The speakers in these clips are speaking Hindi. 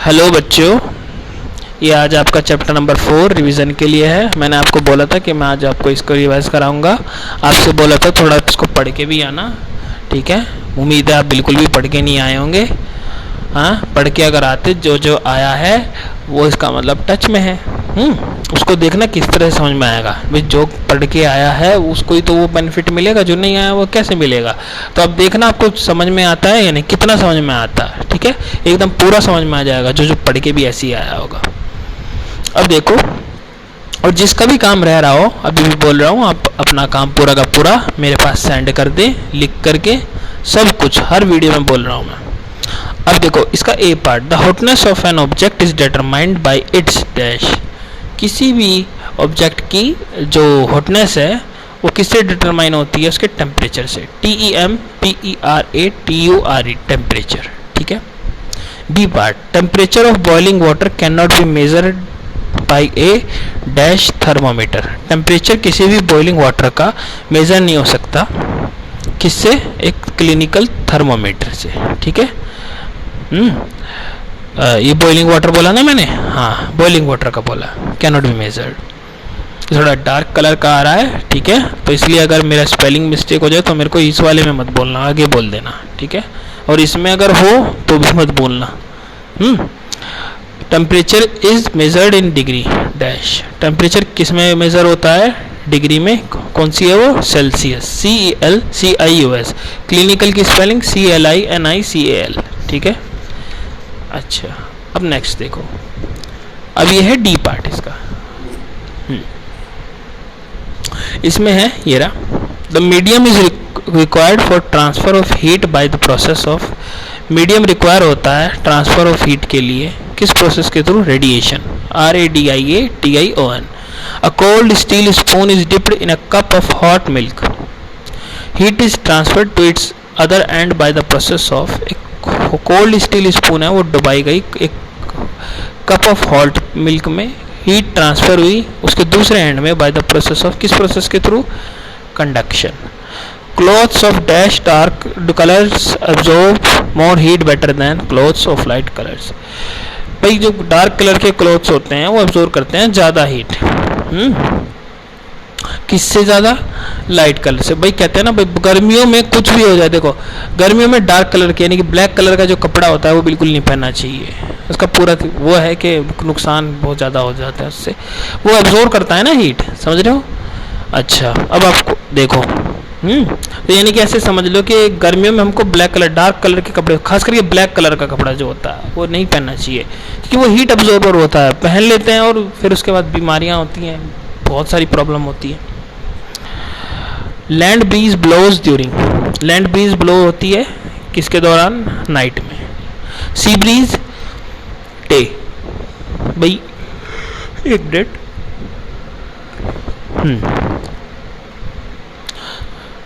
हेलो बच्चों, ये आज आपका चैप्टर नंबर 4 रिवीजन के लिए है। मैंने आपको बोला था कि मैं आज आपको इसको रिवाइज कराऊंगा। आपसे बोला था थोड़ा इसको पढ़ के भी आना, ठीक है। उम्मीद है आप बिल्कुल भी पढ़ के नहीं आए होंगे। हाँ, पढ़ के अगर आते जो जो आया है वो इसका मतलब टच में है। उसको देखना किस तरह समझ में आएगा। भाई जो पढ़ के आया है उसको ही तो वो बेनिफिट मिलेगा, जो नहीं आया वो कैसे मिलेगा। तो अब देखना आपको समझ में आता है या नहीं, कितना समझ में आता है, ठीक है। एकदम पूरा समझ में आ जाएगा जो जो पढ़ के भी ऐसे ही आया होगा। अब देखो, और जिसका भी काम रह रहा हो, अभी भी बोल रहा हूँ, आप अपना काम पूरा का पूरा मेरे पास सेंड कर दें लिख करके, सब कुछ हर वीडियो में बोल रहा हूँ मैं। अब देखो इसका A part, the hotness of an object is determined by its dash. किसी भी ऑब्जेक्ट की जो हॉटनेस है वो किससे डिटरमाइन होती है? उसके टेम्परेचर से। TEMPERATURE, टेम्परेचर, ठीक है। B part, temperature of boiling water can not be measured by a dash thermometer. Temperature किसी भी बॉइलिंग वाटर का मेजर नहीं हो सकता, किससे? एक क्लिनिकल थर्मोमीटर से, ठीक है। ये बॉइलिंग वाटर बोला ना मैंने? हाँ, बॉइलिंग वाटर का बोला, कैन नॉट बी मेजर्ड। थोड़ा डार्क कलर का आ रहा है, ठीक है, तो इसलिए अगर मेरा स्पेलिंग मिस्टेक हो जाए तो मेरे को इस वाले में मत बोलना, आगे बोल देना, ठीक है। और इसमें अगर हो तो भी मत बोलना। Temperature is measured in degree dash. Temperature किस में मेजर होता है? डिग्री में। कौन सी है वो? Celsius, CELCIUS। क्लिनिकल की स्पेलिंग CLINICAL, ठीक है। अच्छा, अब नेक्स्ट देखो, अब ये है डी पार्ट इसका। इसमें है ये रहा, the medium is required for transfer of heat by the process of. Medium require होता है ट्रांसफर ऑफ हीट के लिए, किस प्रोसेस के through? Radiation, RADIATION। A cold steel spoon is dipped in a cup of hot milk. Heat is transferred to its other end by the process of। एक कोल्ड स्टील स्पून है वो डुबाई गई एक कप ऑफ हॉट मिल्क में, हीट ट्रांसफर हुई उसके दूसरे एंड में बाय द प्रोसेस ऑफ। किस प्रोसेस के through? Conduction. Clothes of dash dark colours absorb more heat better than clothes of light colours. भाई जो डार्क कलर के क्लॉथ्स होते हैं वो अब्जॉर्ब करते हैं ज़्यादा हीट। किससे ज़्यादा? लाइट कलर से। भाई कहते हैं ना, भाई गर्मियों में कुछ भी हो जाए, देखो गर्मियों में डार्क कलर के यानी कि ब्लैक कलर का जो कपड़ा होता है वो बिल्कुल नहीं पहनना चाहिए। उसका पूरा वो है कि नुकसान बहुत ज़्यादा हो जाता है उससे, वो अब्जॉर्ब करता है ना हीट, समझ रहे हो। अच्छा, अब आपको देखो, तो यानी कि ऐसे समझ लो कि गर्मियों में हमको ब्लैक कलर, डार्क कलर के कपड़े, खास करके ब्लैक कलर का कपड़ा जो होता है वो नहीं पहनना चाहिए, क्योंकि वो हीट अब्जॉर्बर होता है। पहन लेते हैं और फिर उसके बाद बीमारियाँ होती हैं, बहुत सारी प्रॉब्लम होती है। Land breeze blows during. Land breeze blow होती है किसके दौरान? नाइट में। Sea breeze day. भाई एक मिनट,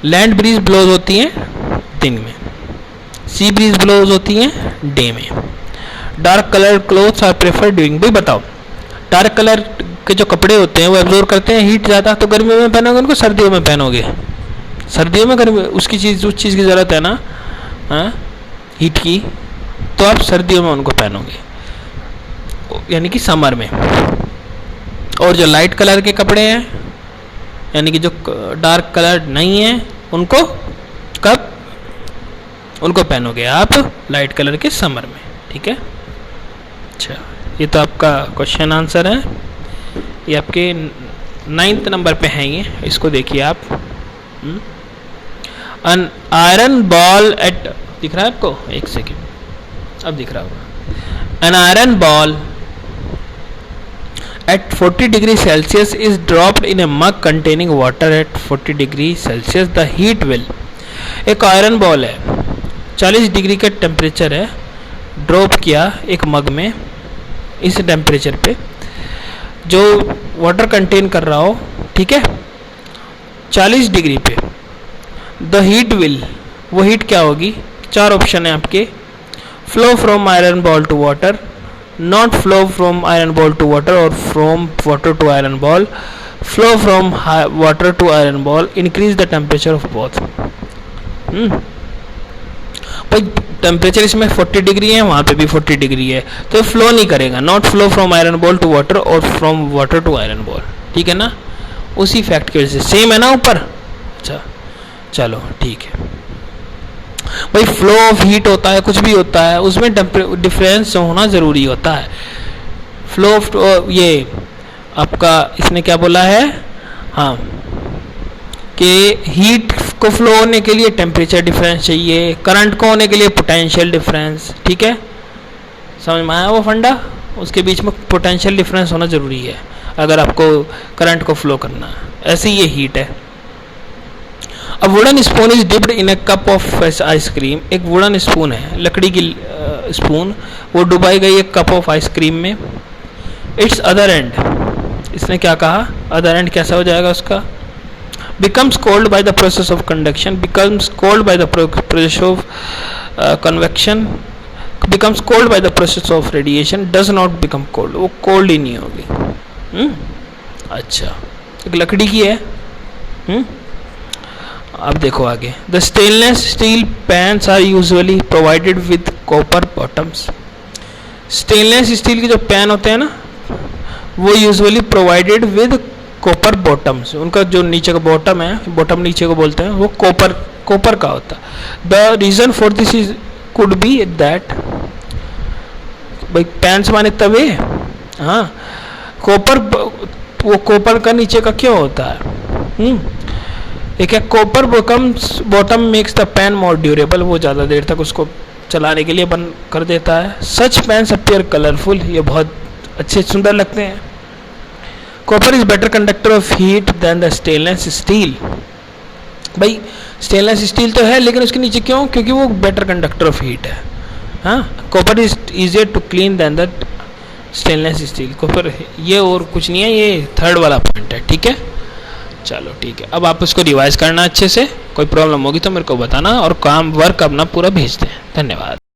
लैंड ब्रीज ब्लोज होती हैं दिन में, सी ब्रीज ब्लोज होती हैं डे में। Dark colour clothes are preferred during. भाई बताओ, डार्क कलर के जो कपड़े होते हैं वो एब्जॉर्ब करते हैं हीट ज़्यादा, तो गर्मियों में पहनोगे उनको, सर्दियों में पहनोगे? सर्दियों में गर्मी उस चीज़ की ज़रूरत है ना, हाँ, हीट की, तो आप सर्दियों में उनको पहनोगे, यानी कि समर में। और जो लाइट कलर के कपड़े हैं, यानी कि जो डार्क कलर नहीं है, उनको कब? उनको पहनोगे आप लाइट कलर के समर में, ठीक है। अच्छा, ये तो आपका क्वेश्चन आंसर है, ये आपके 9th नंबर पे है ये, इसको देखिए आप। एन आयरन बॉल एट, दिख रहा है आपको? एक सेकेंड, अब दिख रहा होगा। An iron ball at 40 degree Celsius is dropped in a mug containing water at 40 degree Celsius. The heat will। एक आयरन बॉल है, 40 डिग्री का टेम्परेचर है, ड्रॉप किया एक मग में, इस टेम्परेचर पे जो वाटर कंटेन कर रहा हो, ठीक है, 40 डिग्री पे। द हीट विल, वो हीट क्या होगी? 4 ऑप्शन है आपके। Flow from iron ball to water, not flow from iron ball to water, or from water to iron ball, flow from water to iron ball, increase the temperature of both। भाई टेम्परेचर इसमें 40 डिग्री है, वहाँ पे भी 40 डिग्री है, तो फ्लो नहीं करेगा। Not flow from iron ball to water और from water to iron ball, ठीक है ना, उसी फैक्ट की वजह से। सेम है ना ऊपर? अच्छा चलो ठीक है भाई। फ्लो ऑफ हीट होता है, कुछ भी होता है, उसमें डिफरेंस होना ज़रूरी होता है। फ्लो ऑफ ये आपका इसने क्या बोला है, हाँ, कि हीट को फ्लो होने के लिए टेम्परेचर डिफरेंस चाहिए, करंट को होने के लिए पोटेंशियल डिफरेंस, ठीक है, समझ में आया वो फंडा? उसके बीच में पोटेंशियल डिफरेंस होना ज़रूरी है अगर आपको करंट को फ्लो करना है। ऐसे ही ये हीट है। अब wooden spoon is dipped in A cup of ice cream. एक वुडन स्पून है, लकड़ी की स्पून, वो डुबाई गई एक कप ऑफ आइसक्रीम में। इट्स अदर एंड, इसने क्या कहा, अदर एंड कैसा हो जाएगा उसका, becomes cold by the process of conduction, becomes cold by the process of convection, becomes cold by the process of radiation, does not become cold, वो cold ही नहीं होगी। अच्छा, एक लकड़ी की है। अब देखो आगे, the stainless steel pans are usually provided with copper bottoms। Stainless steel के जो पैन होते हैं ना, वो usually provided with copper bottoms, उनका जो नीचे का बॉटम है, बॉटम नीचे को बोलते हैं, वो कॉपर का होता है। The reason for this is could be that, भाई पैंस माने तवे, हाँ, कॉपर, वो कॉपर का नीचे का क्यों होता है? एक है copper bottom makes the pan more durable, वो ज़्यादा देर तक उसको चलाने के लिए बंद कर देता है। सच पैन्स अपीयर कलरफुल, ये बहुत अच्छे सुंदर लगते हैं। Copper is better conductor of heat than the stainless steel. भाई स्टेनलेस स्टील तो है, लेकिन उसके नीचे क्यों? क्योंकि वो बेटर कंडक्टर ऑफ हीट है। हाँ, copper is easier to clean than the stainless steel. Copper, ये और कुछ नहीं है, ये थर्ड वाला पॉइंट है, ठीक है। चलो ठीक है, अब आप उसको रिवाइज करना अच्छे से, कोई प्रॉब्लम होगी तो मेरे को बताना, और काम वर्क अपना पूरा भेज दें। धन्यवाद।